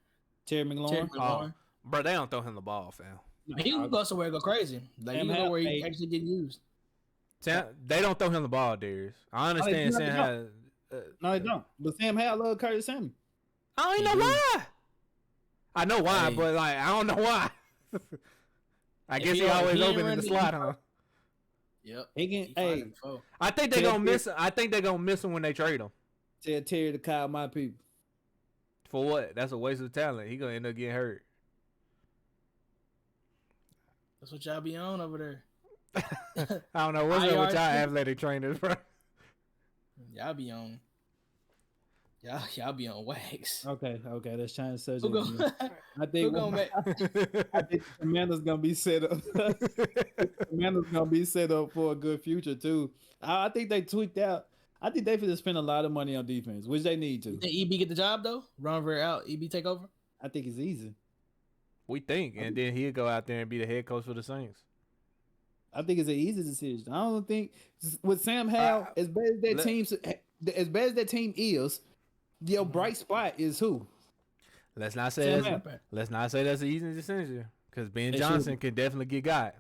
Terry McLaurin. Bro, they don't throw him the ball, fam. He can go somewhere and go crazy. Like he can go where he actually getting used. They don't throw him the ball, Darius. I understand Sam has. No, they don't. But Sam Howell love Curtis Samuel. I don't even know why. I know why, but like I don't know why. I guess he always open in the slot, huh? Yep. He can. I think they're gonna miss. I think they're gonna miss him when they trade him. Tell Terry to call my people. For what? That's a waste of talent. He gonna end up getting hurt. That's what y'all be on over there. I don't know what's up with y'all athletic trainers, bro. Y'all be on. Y'all be on wax. Okay. Let's change the subject. I think the Commanders gonna be set up. Commanders gonna be set up for a good future too. I think they tweaked out. I think they should spend a lot of money on defense, which they need to. You think EB get the job though? Ron Rivera out. EB take over. I think it's easy. We think, and then he'll go out there and be the head coach for the Saints. I think it's an easy decision. I don't think with Sam Howell, as bad as that team is, your bright spot is who? Let's not say that's an easy decision because Ben Johnson can definitely get got.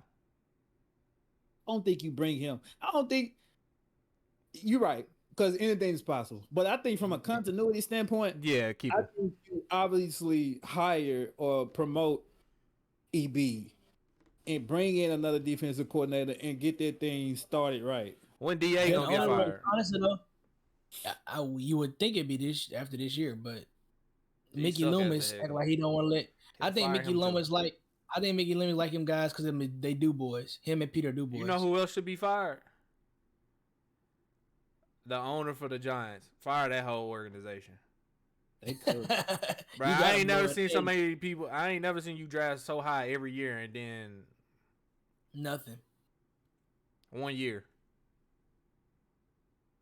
I don't think you bring him. I don't think you're right because anything is possible. But I think from a continuity standpoint, I think you obviously hire or promote EB and bring in another defensive coordinator and get that thing started right. When DA gonna get fired? Honestly though, you would think it'd be after this year, but Mickey Loomis act like he don't want to let. I think Mickey Loomis like him guys because they do boys. Him and Peter do boys. You know who else should be fired? The owner for the Giants. Fire that whole organization. They could. Bro, I ain't never seen so many people. I ain't never seen you draft so high every year and then nothing. 1 year.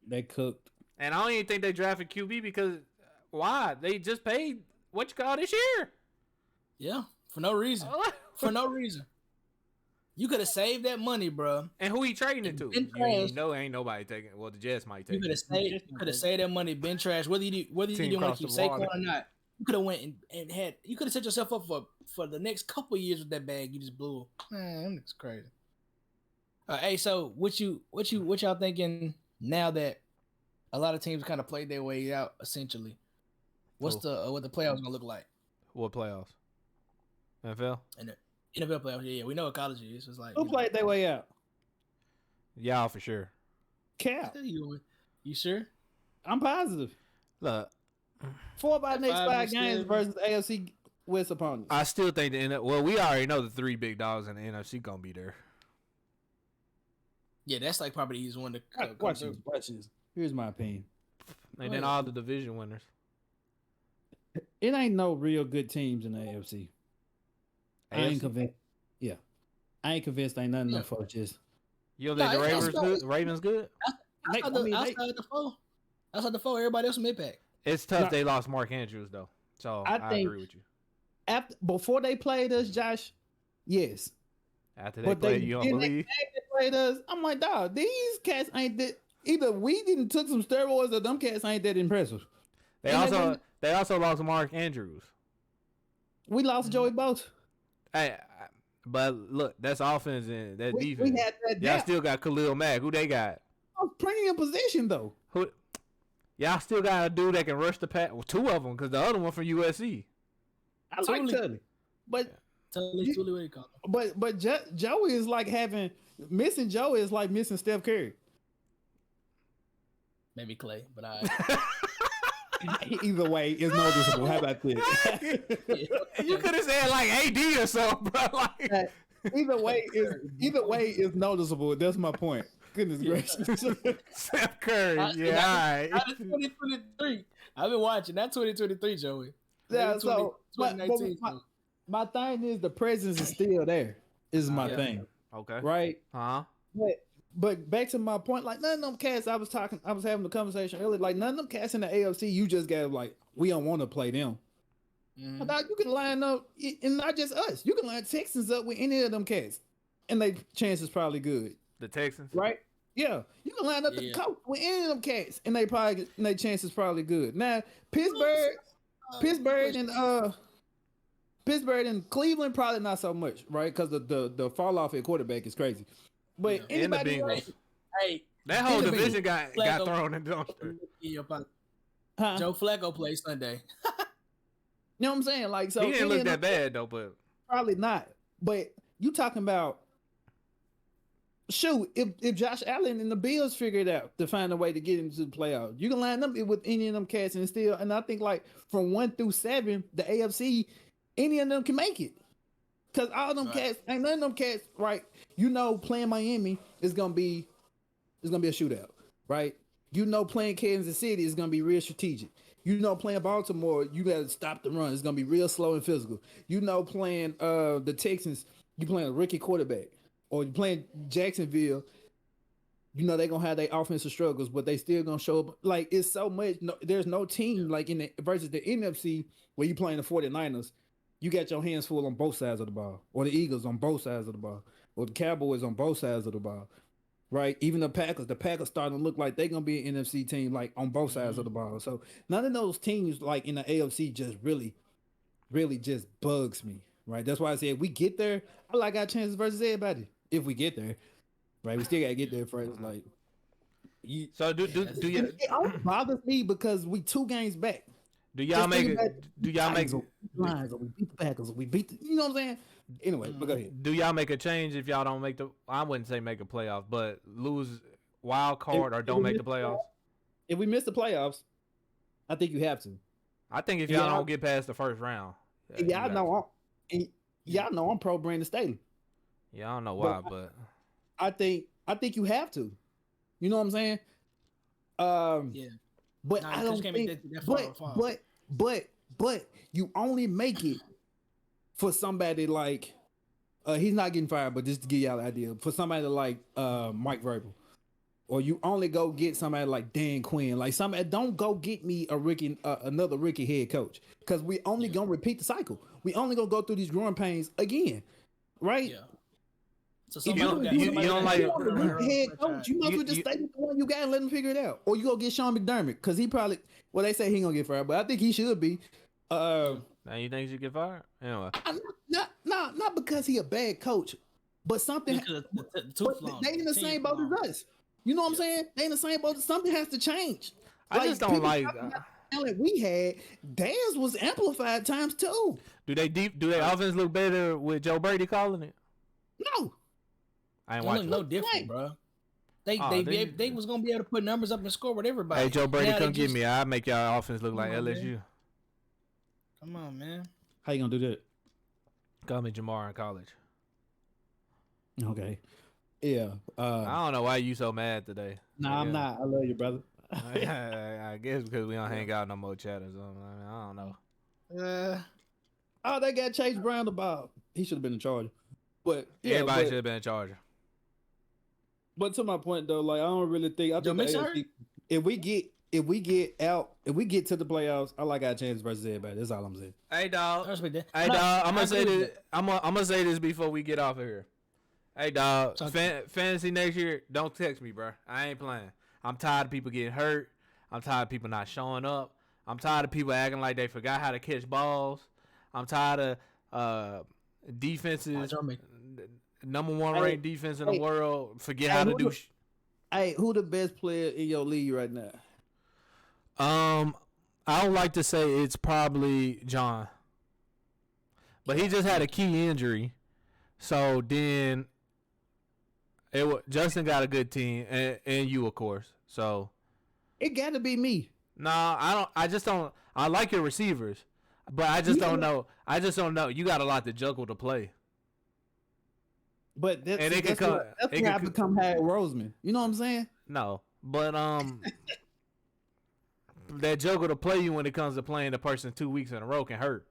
They cooked. And I don't even think they drafted QB because why? They just paid what you call this year. Yeah, for no reason. For no reason. You could have saved that money, bro. And who he trading it to? You know, ain't nobody taking. Well, the Jets might take. You could have saved that money, been trash. Whether you didn't want to keep Saquon or not, you could have went and had. You could have set yourself up for the next couple of years with that bag you just blew. Man, that's crazy. Hey, so what y'all thinking now that a lot of teams kind of played their way out? Essentially, what the playoffs gonna look like? What playoffs? NFL. And NFL playoffs, yeah, we know what college is. It's like who played their way out? Y'all for sure. Cap. You sure? I'm positive. Look, 4 of our next 5 games versus AFC West opponents. I still think we already know the 3 big dogs in the NFC gonna be there. Yeah, that's like probably the easiest one to watch this. Here's my opinion. And then all the division winners. It ain't no real good teams in the AFC. I ain't convinced. Yeah, I ain't convinced. Ain't nothing no folks. Just you don't think the Ravens good? Ravens good? Outside the four, everybody else mid pack. It's tough. They lost Mark Andrews though, so I agree with you. Before they played us, Josh, yes. After they played, you don't believe. They played us. I'm like, dog, these cats ain't that. Either we didn't took some steroids or them cats ain't that impressive. They also lost Mark Andrews. We lost Joey Bosa. Hey, but look, that's offense and that defense. We had that. Y'all still got Khalil Mack. Who they got? Plenty of position though. Who? Y'all still got a dude that can rush the pass. Well, 2 of them, because the other one from USC. I like Tully, but Joey is like missing Joey is like missing Steph Curry. Maybe Clay, but either way is noticeable. How about this? You could have said like AD or something, bro. Like either way is noticeable. That's my point. Goodness gracious. Steph Curry, all right. 2023. I've been watching that 2023, Joey. Yeah, so 2019. My thing is the presence is still there. Is my thing. Okay. Right. But back to my point, like none of them cats. I was having the conversation earlier. Like none of them cats in the AFC, you just got like we don't want to play them. Mm-hmm. You can line up, and not just us. You can line Texans up with any of them cats, and they chances probably good. The Texans, right? Yeah, you can line up the coach with any of them cats, and they chances probably good. Now Pittsburgh and Cleveland probably not so much, right? Because the fall off at quarterback is crazy. But anybody else, that whole division got thrown in the dumpster. Joe Flacco plays Sunday. You know what I'm saying? Like, so he didn't look that bad though, but probably not. But you talking about if Josh Allen and the Bills figure it out to find a way to get into the playoffs, you can line up with any of them cats and I think like from 1 through 7, the AFC, any of them can make it. Cause all them cats, ain't none of them cats, right? You know, playing Miami is gonna be a shootout, right? You know, playing Kansas City is gonna be real strategic. You know, playing Baltimore, you gotta stop the run. It's gonna be real slow and physical. You know, playing the Texans, you playing a rookie quarterback, or you playing Jacksonville. You know they're gonna have their offensive struggles, but they still gonna show up. Like it's so much. There's no team like in the versus the NFC where you playing the 49ers. You got your hands full on both sides of the ball, or the Eagles on both sides of the ball, or the Cowboys on both sides of the ball, right? Even the Packers starting to look like they're going to be an NFC team, like on both sides of the ball. So none of those teams, like in the AFC, just really just bugs me, right? That's why I said if we get there, I like our chances versus everybody. If we get there, right? We still got to get there first. Like, so do you? It always bothers me because we 2 games back. Do y'all make lines, or we beat the Packers, or we beat you know what I'm saying? Anyway, but go ahead. Do y'all make a change if y'all don't make I wouldn't say make a playoff, but lose wild card or don't make the playoffs? If we miss the playoffs, I think you have to. I think if y'all don't get past the first round, y'all know I'm pro Brandon Staley. Yeah, I don't know why, but I think you have to. You know what I'm saying? Yeah. But I don't think. But you only make it for somebody like he's not getting fired, but just to give y'all an idea, for somebody like Mike Vrabel, or you only go get somebody like Dan Quinn, like somebody. Don't go get me another rookie head coach, because we only gonna repeat the cycle. We only gonna go through these growing pains again, right? Yeah. So you don't like head coach. You might as well just stay with the one you got and let him figure it out, or you go get Sean McDermott, because he probably. Well, they say he gonna get fired, but I think he should be. Now you think he should get fired? Anyway, not because he a bad coach, but something. They in the same boat as us. You know what I'm saying? They in the same boat. Something has to change. I just don't like talent we had. Dan's was amplified times 2. Do they offense look better with Joe Brady calling it? No. I ain't watching. No different, bro. They was gonna be able to put numbers up and score with everybody. Hey, Joe Brady, come get me. I'll make y'all offense look like LSU. Man. Come on, man. How you gonna do that? Call me Jamar in college. Okay. Yeah. I don't know why you so mad today. Nah, I'm not. I love you, brother. I guess because we don't hang out no more chat or something. I don't know. They got Chase Brown the ball. He should have been in charge. But everybody should have been in charge. But to my point though, like I don't really think if we get to the playoffs, I like our chances versus everybody. That's all I'm saying. Hey dog. I'm gonna say this. I'm gonna say this before we get off of here. Hey dog. Fantasy next year, don't text me, bro. I ain't playing. I'm tired of people getting hurt. I'm tired of people not showing up. I'm tired of people acting like they forgot how to catch balls. I'm tired of defenses. Number 1 ranked defense in the world. Forget how to do. Hey, who the best player in your league right now? I would like to say it's probably John, but he just had a key injury. So then, Justin got a good team, and you of course. So it got to be me. No, I don't. I just don't. I like your receivers, but I just don't know. I just don't know. You got a lot to juggle to play. But that's where I become Harry Roseman. You know what I'm saying? No, but that juggle to play you when it comes to playing the person 2 weeks in a row can hurt.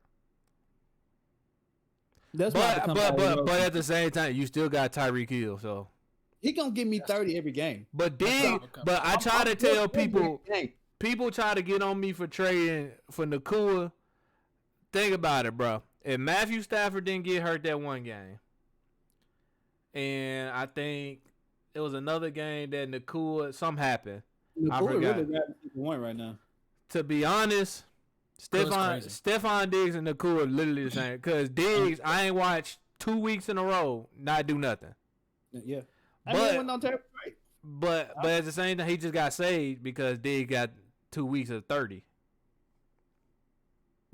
But at the same time, you still got Tyreek Hill, so he gonna give me 30 every game. But I try to tell people. People try to get on me for trading for Nakua. Think about it, bro. If Matthew Stafford didn't get hurt that one game, and I think it was another game that Nakua, something happened. I forgot. Really one right now. To be honest, Stephon Diggs and Nakua are literally the same. Because Diggs, I ain't watched 2 weeks in a row not do nothing. Yeah. But at the same time, he just got saved because Diggs got 2 weeks of 30.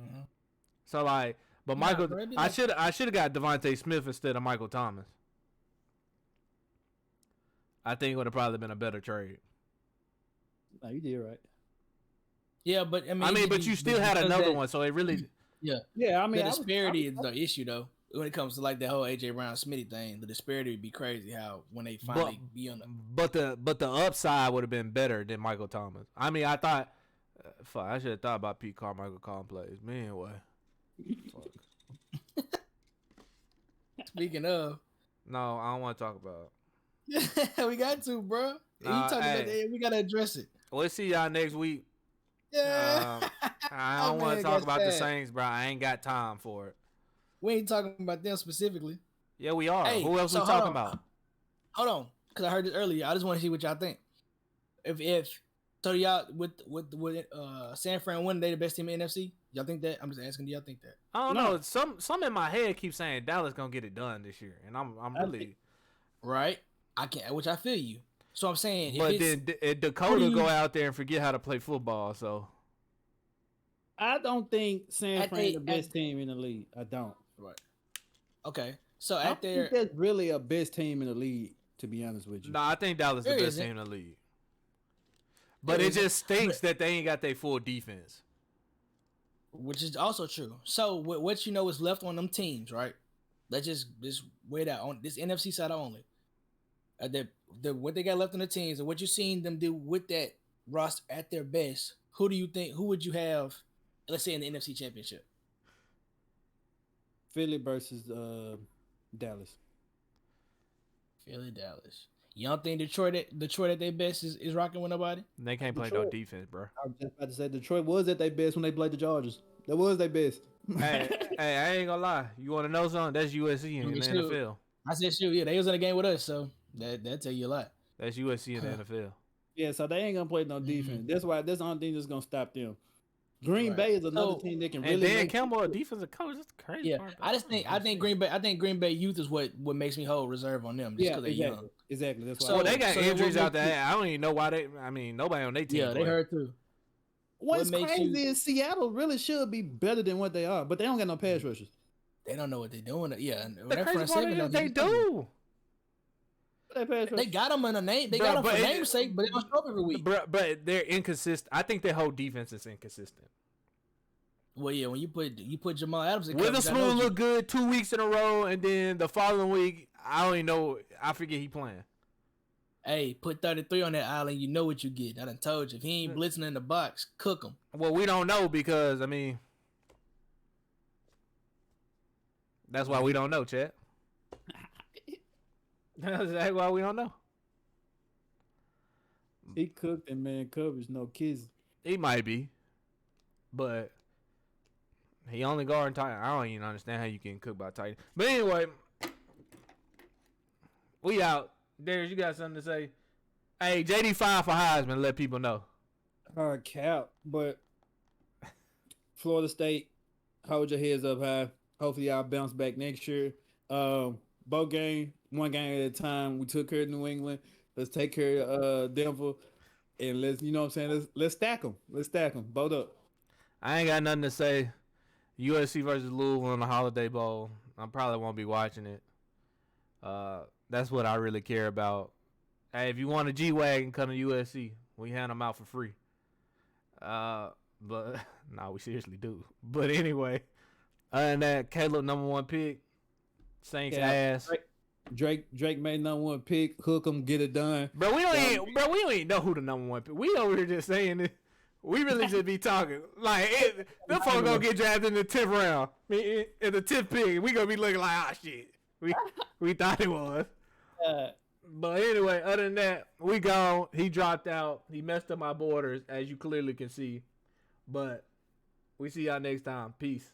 Mm-hmm. So but Michael, I should have got Devontae Smith instead of Michael Thomas. I think it would have probably been a better trade. No, you did right. Yeah, but but you still had another one, so it really. Yeah. Yeah, the disparity is the issue though. When it comes to like the whole AJ Brown Smitty thing, the disparity would be crazy. How when they finally be on the. But the upside would have been better than Michael Thomas. I thought. I should have thought about Pete Carmichael calling plays. Man, what? Speaking of. No, I don't want to talk about it. We got to, bro. About that, we gotta address it. We'll see y'all next week. Yeah. I don't want to talk about the Saints, bro. I ain't got time for it. We ain't talking about them specifically. Yeah, we are. Who else we talking about? Hold on, because I heard this earlier. I just want to see what y'all think. If so, y'all with San Fran winning, they the best team in NFC. Y'all think that? I'm just asking. Do y'all think that? I don't know. Some in my head keep saying Dallas gonna get it done this year, and I'm really right. I can't, which I feel you. So I'm saying, but then Dakota go out there and forget how to play football. So I don't think San Fran the best team in the league. I don't. Right. Okay. So I think that's really a best team in the league. To be honest with you, No, I think Dallas the There best isn't. team in the league. But There it isn't. just stinks that they ain't got their full defense. Which is also true. So what you know is left on them teams, right? Let's just wait out on this NFC side only. What they got left on the teams and what you seen them do with that roster at their best. Who do you think? Who would you have? Let's say in the NFC Championship. Philly versus Dallas. Philly, Dallas. You don't think Detroit at their best is rocking with nobody? They can't play no Detroit. defense, bro. I was just about to say Detroit was at their best when they played the Chargers. That was their best. Hey, I ain't gonna lie. You want to know something? That's USC in the NFL. I said, shoot, yeah, they was in the game with us, so that tell you a lot. That's USC in the NFL. Yeah, so they ain't gonna play no defense. That's why that's the only thing that's gonna stop them. Green Bay is another team that can really. And Dan make Campbell, a defensive coach. That's crazy. Yeah, part. I think Green Bay youth is what makes me hold reserve on them. Just Yeah, they're young. exactly. That's why. So They got injuries out makes there. I don't even know why they. I mean, nobody on their team. Yeah, they hurt too. What's what makes crazy is Seattle really should be better than what they are, but they don't got no pass rushers. They don't know what they're doing. Yeah, and The that crazy front part seven is don't they do nothing. do. They got them in a name. They Bro, got them but for namesake, but they don't show up every week. But they're inconsistent. I think their whole defense is inconsistent. Well, yeah, when you put Jamal Adams in Witherspoon look good 2 weeks in a row, and then the following week, I don't even know. I forget he playing. Hey, put 33 on that island, you know what you get. I done told you. If he ain't blitzing in the box, cook him. Well, we don't know because, I mean, that's why we don't know, Chet. That's exactly why we don't know. He cooked and man coverage, no kids. He might be, but he only guarding tight. I don't even understand how you can cook by tight. But anyway, we out. Darius, you got something to say? Hey, JD 5 for Heisman. Let people know. Cap, but Florida State, hold your heads up high. Hopefully, y'all bounce back next year. Both game, one game at a time. We took care of New England. Let's take care of Denver, and let's, you know what I'm saying. Let's stack them. Let's stack them. Both up. I ain't got nothing to say. USC versus Louisville in the Holiday Bowl. I probably won't be watching it. That's what I really care about. Hey, if you want a G-Wagon, come to USC. We hand them out for free. But nah, we seriously do. But anyway, other than that, Caleb #1 pick. Saints ass. Drake made #1 pick. Hook 'em, get it done. Bro, we don't even know who the #1 pick. We over here just saying it. We really should be talking. Like, them folks gonna get drafted in the 10th round. I mean, in the 10th pick, we gonna be looking like, ah, shit. We thought it was. But anyway, other than that, we gone. He dropped out. He messed up my borders, as you clearly can see. But we see y'all next time. Peace.